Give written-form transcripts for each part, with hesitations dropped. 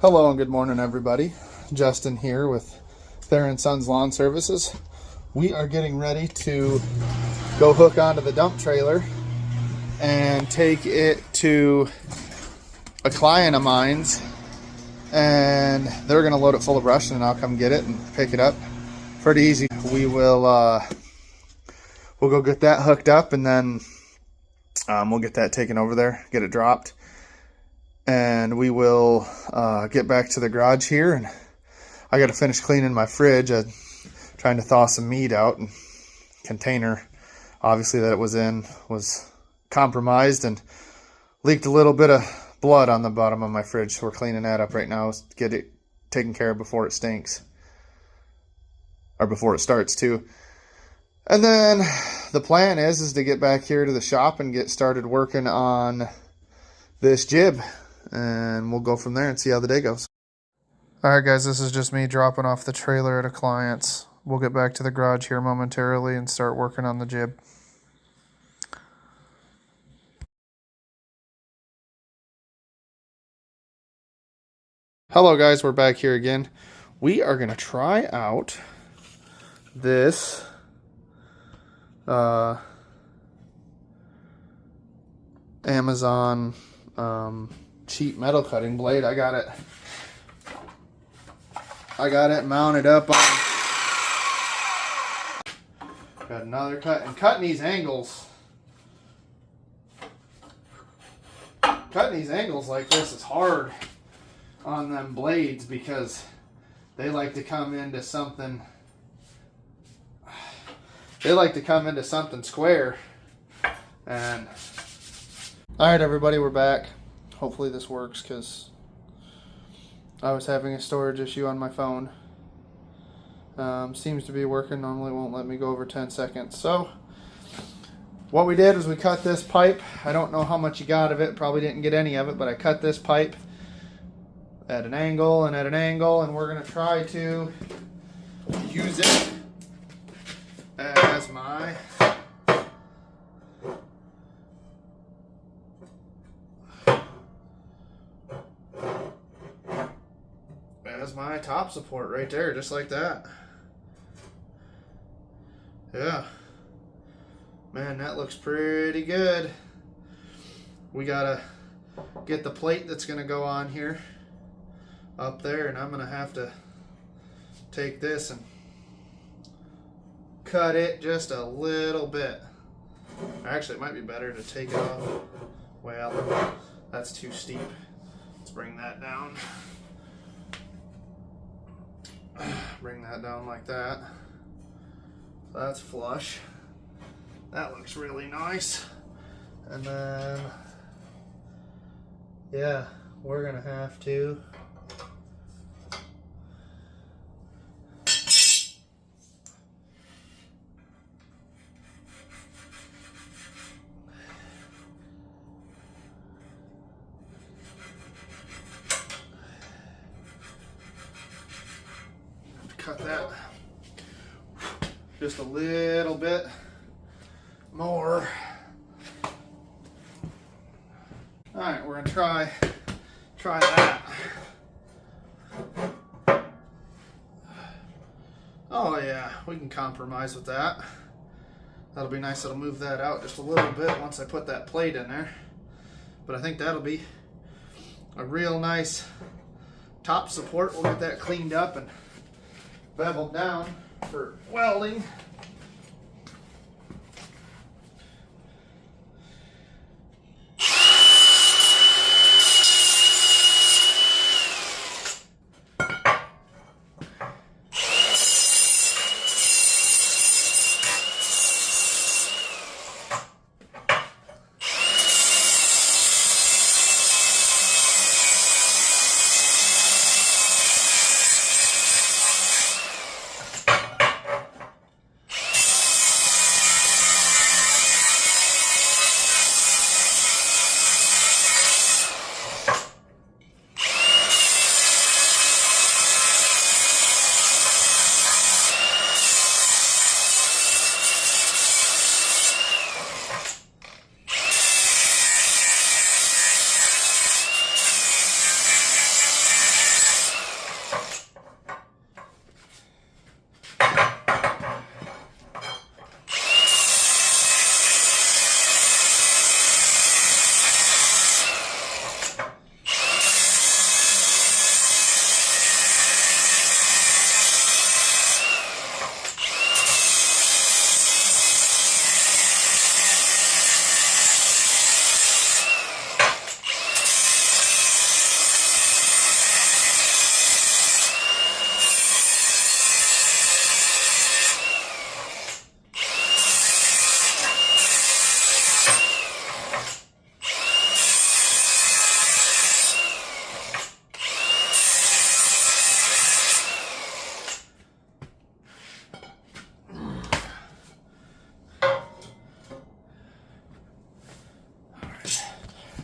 Hello and good morning, everybody. Justin here with Thayer & Sons Lawn Services. We are getting ready to go hook onto the dump trailer and take it to a client of mine's, and they're going to load it full of brush, and I'll come get it and pick it up. Pretty easy. We'll go get that hooked up, and then we'll get that taken over there, get it dropped. And we will get back to the garage here, and I got to finish cleaning my fridge. Trying to thaw some meat out, and container obviously that it was in was compromised and leaked a little bit of blood on the bottom of my fridge, so we're cleaning that up right now to get it taken care of before it stinks, or before it starts too. And then the plan is to get back here to the shop and get started working on this jib, and we'll go from there and see how the day goes. Alright guys, this is just me dropping off the trailer at a client's. We'll get back to the garage here momentarily and start working on the jib. Hello guys, we're back here again. We are going to try out this Amazon cheap metal cutting blade. I got it mounted up on. Got another cut, and cutting these angles like this is hard on them blades because they like to come into something. They like to come into something square. And all right, everybody, we're back. Hopefully this works because I was having a storage issue on my phone. Seems to be working. Normally won't let me go over 10 seconds. So what we did was we cut this pipe. I don't know how much you got of it. Probably didn't get any of it, but I cut this pipe at an angle and at an angle, and we're going to try to use it as my top support right there, just like that. Yeah, man, that looks pretty good. We gotta get the plate that's gonna go on here up there, and I'm gonna have to take this and cut it just a little bit. Actually, it might be better to take it off. Well, that's too steep. Let's bring that down. Bring that down like that. So that's flush. That looks really nice. And then, yeah, we're gonna have to cut that just a little bit more. All right, we're gonna try that. Oh yeah, we can compromise with that. That'll be nice. It'll move that out just a little bit once I put that plate in there. But I think that'll be a real nice top support. We'll get that cleaned up and beveled down for welding.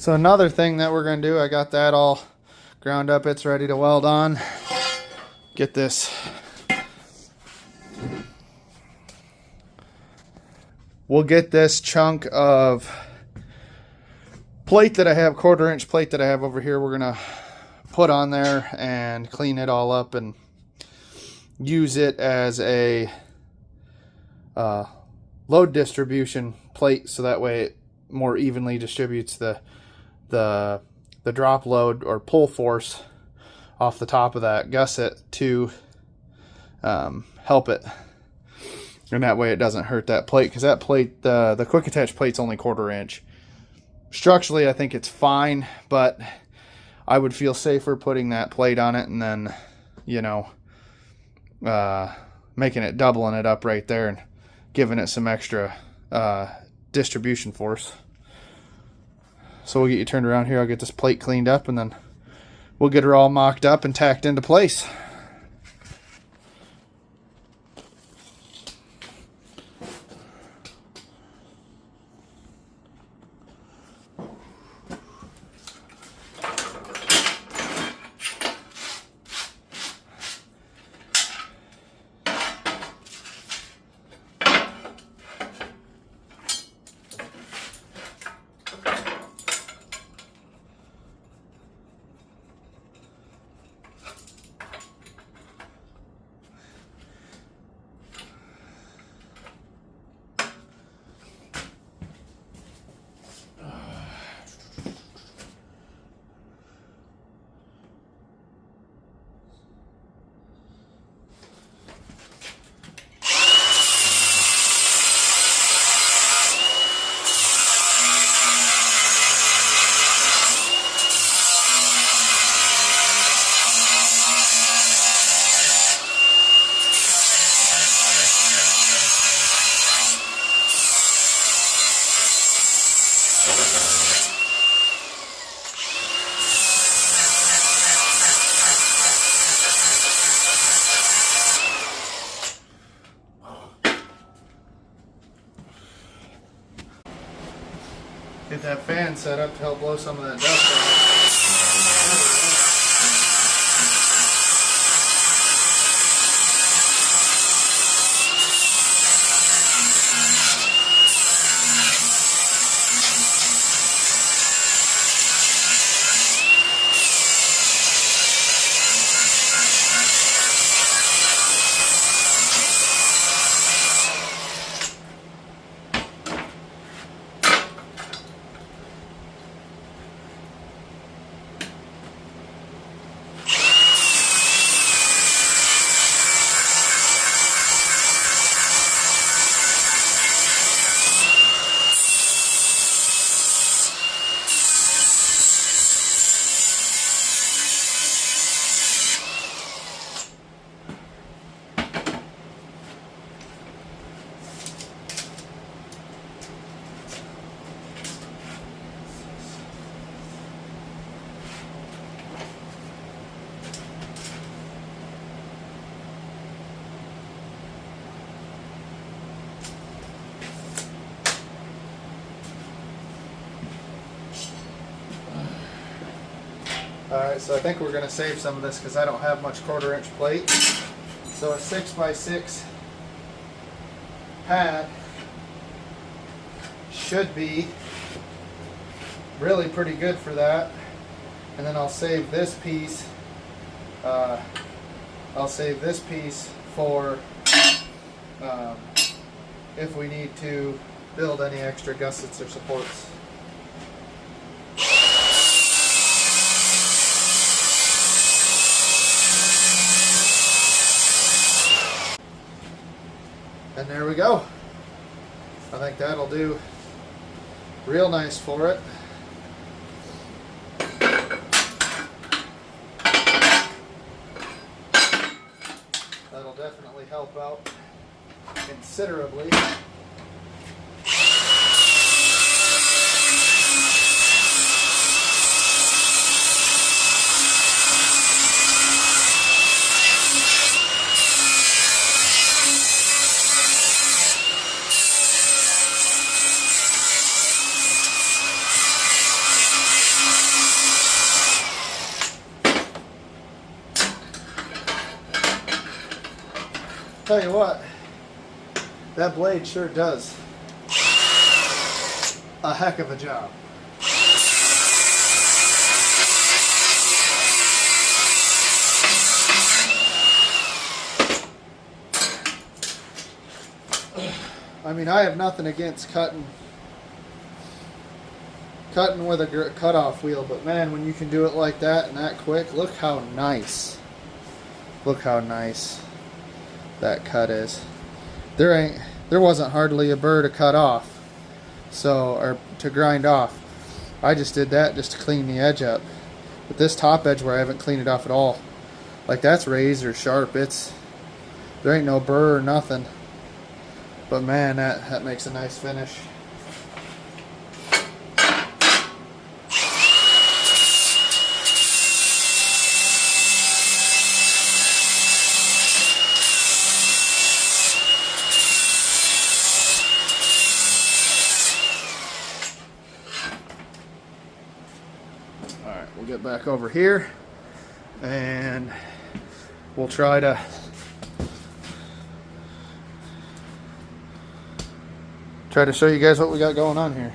So another thing that we're going to do, I got that all ground up. It's ready to weld on. Get this. We'll get this chunk of plate that I have, 1/4-inch plate that I have over here, we're going to put on there and clean it all up and use it as a load distribution plate, so that way it more evenly distributes the drop load or pull force off the top of that gusset to help it, and that way it doesn't hurt that plate, because that plate, the quick attach plate's only 1/4-inch. Structurally I think it's fine, but I would feel safer putting that plate on it and then, you know, making it, doubling it up right there and giving it some extra distribution force. So we'll get you turned around here. I'll get this plate cleaned up and then we'll get her all mocked up and tacked into place. Get that fan set up to help blow some of that dust out. Alright, so I think we're going to save some of this because I don't have much 1/4-inch plate. So a 6x6 pad should be really pretty good for that. And then I'll save this piece. For if we need to build any extra gussets or supports. And there we go. I think that'll do real nice for it. That'll definitely help out considerably. tell you what, that blade sure does a heck of a job. I mean, I have nothing against cutting with a cutoff wheel, but man, when you can do it like that and that quick, look how nice that cut is. There wasn't hardly a burr to cut off, or to grind off. I just did that just to clean the edge up. But this top edge where I haven't cleaned it off at all, like that's razor sharp. There ain't no burr or nothing. But man, that makes a nice finish. Alright, we'll get back over here and we'll try to show you guys what we got going on here.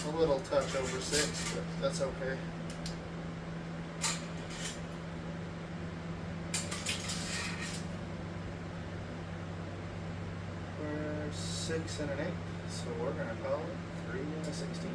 A little touch over 6, but that's okay. We're 6 and an 8, so we're going to call it 3 and a 16.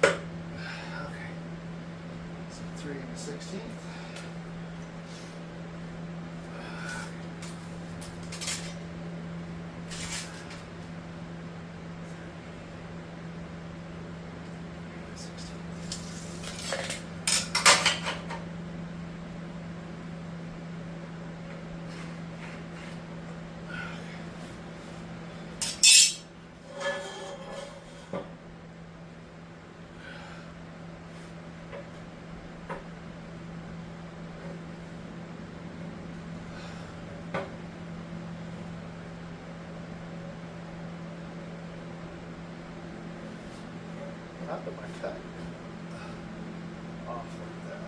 Okay, so 3 and a 16th. Not that my cut off like that.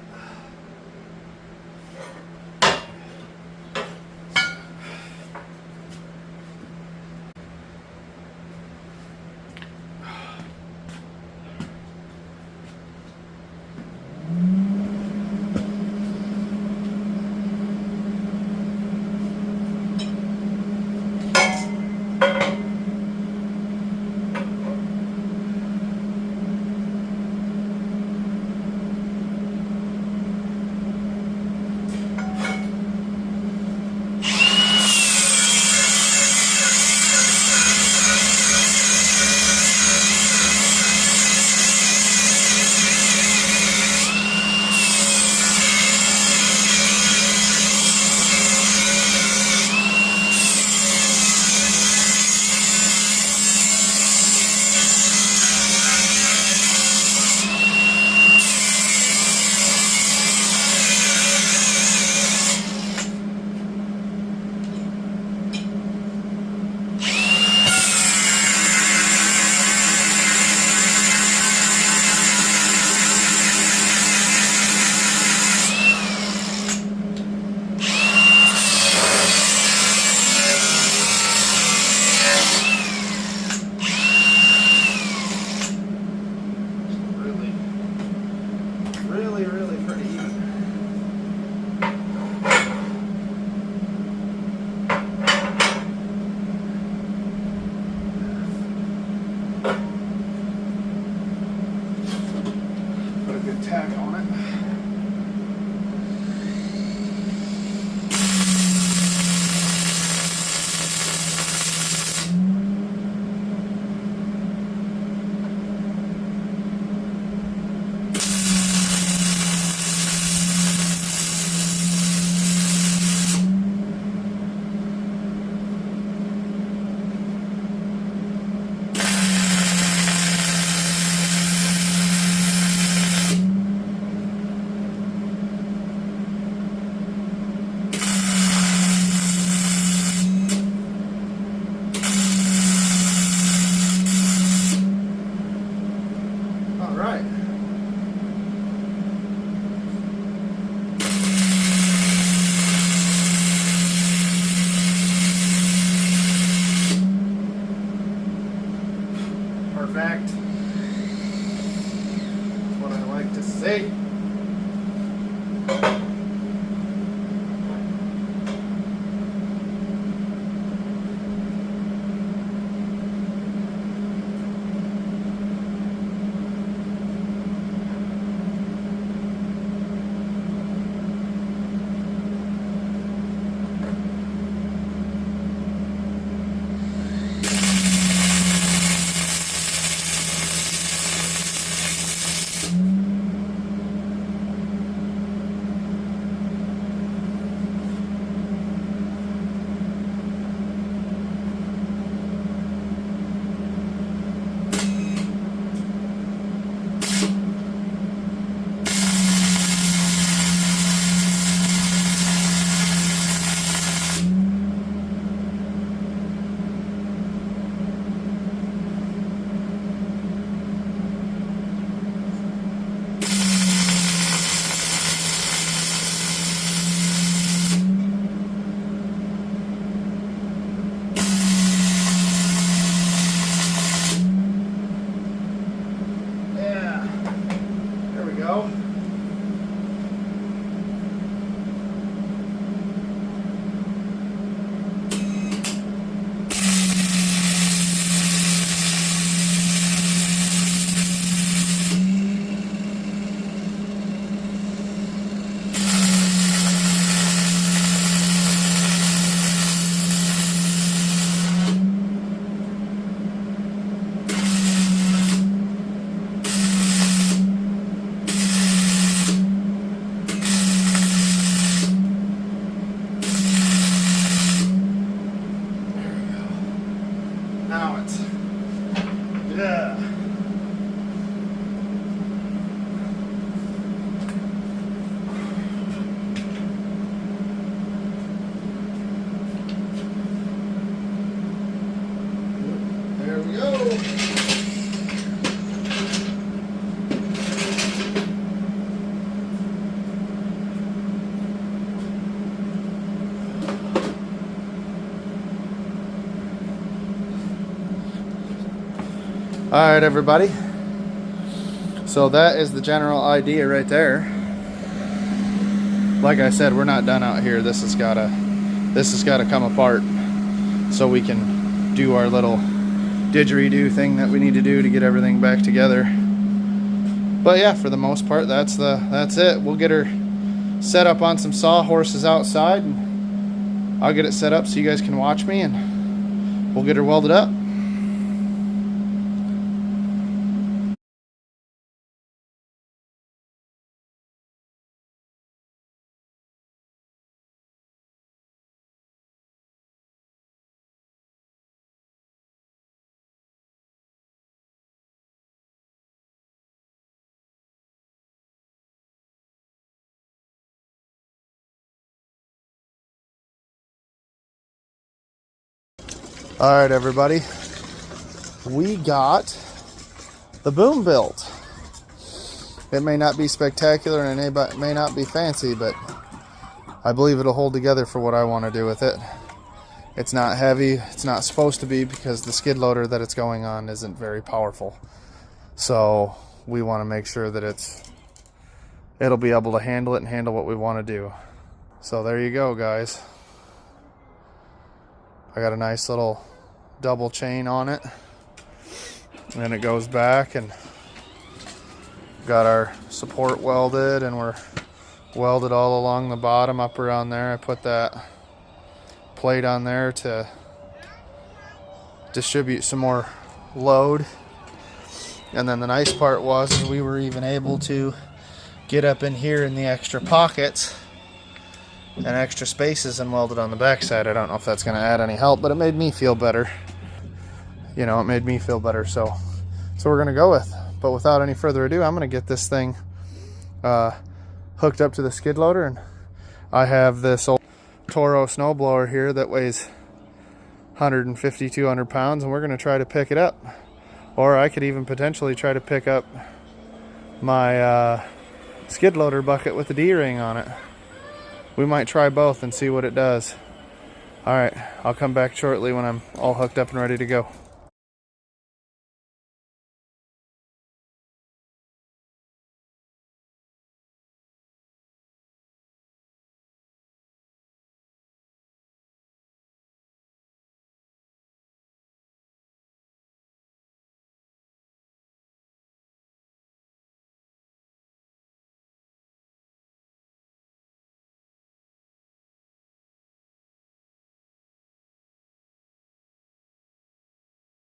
Alright everybody, so that is the general idea right there. Like I said, we're not done out here. This has gotta come apart so we can do our little didgeridoo thing that we need to do to get everything back together. But yeah, for the most part, that's it. We'll get her set up on some sawhorses outside, and I'll get it set up so you guys can watch me, and we'll get her welded up. All right, everybody, we got the boom built. It may not be spectacular and it may not be fancy, but I believe it'll hold together for what I want to do with it. It's not heavy. It's not supposed to be, because the skid loader that it's going on isn't very powerful. So we want to make sure that it'll be able to handle it and handle what we want to do. So there you go, guys. I got a nice little double chain on it, and then it goes back, and got our support welded, and we're welded all along the bottom up around there. I put that plate on there to distribute some more load. And then the nice part was we were even able to get up in here in the extra pockets and extra spaces and weld it on the backside. I don't know if that's going to add any help, but it made me feel better. You know, it made me feel better, so we're going to go with. But without any further ado, I'm going to get this thing hooked up to the skid loader, and I have this old Toro snowblower here that weighs 150, 200 pounds, and we're going to try to pick it up. Or I could even potentially try to pick up my skid loader bucket with the D-ring on it. We might try both and see what it does. Alright, I'll come back shortly when I'm all hooked up and ready to go.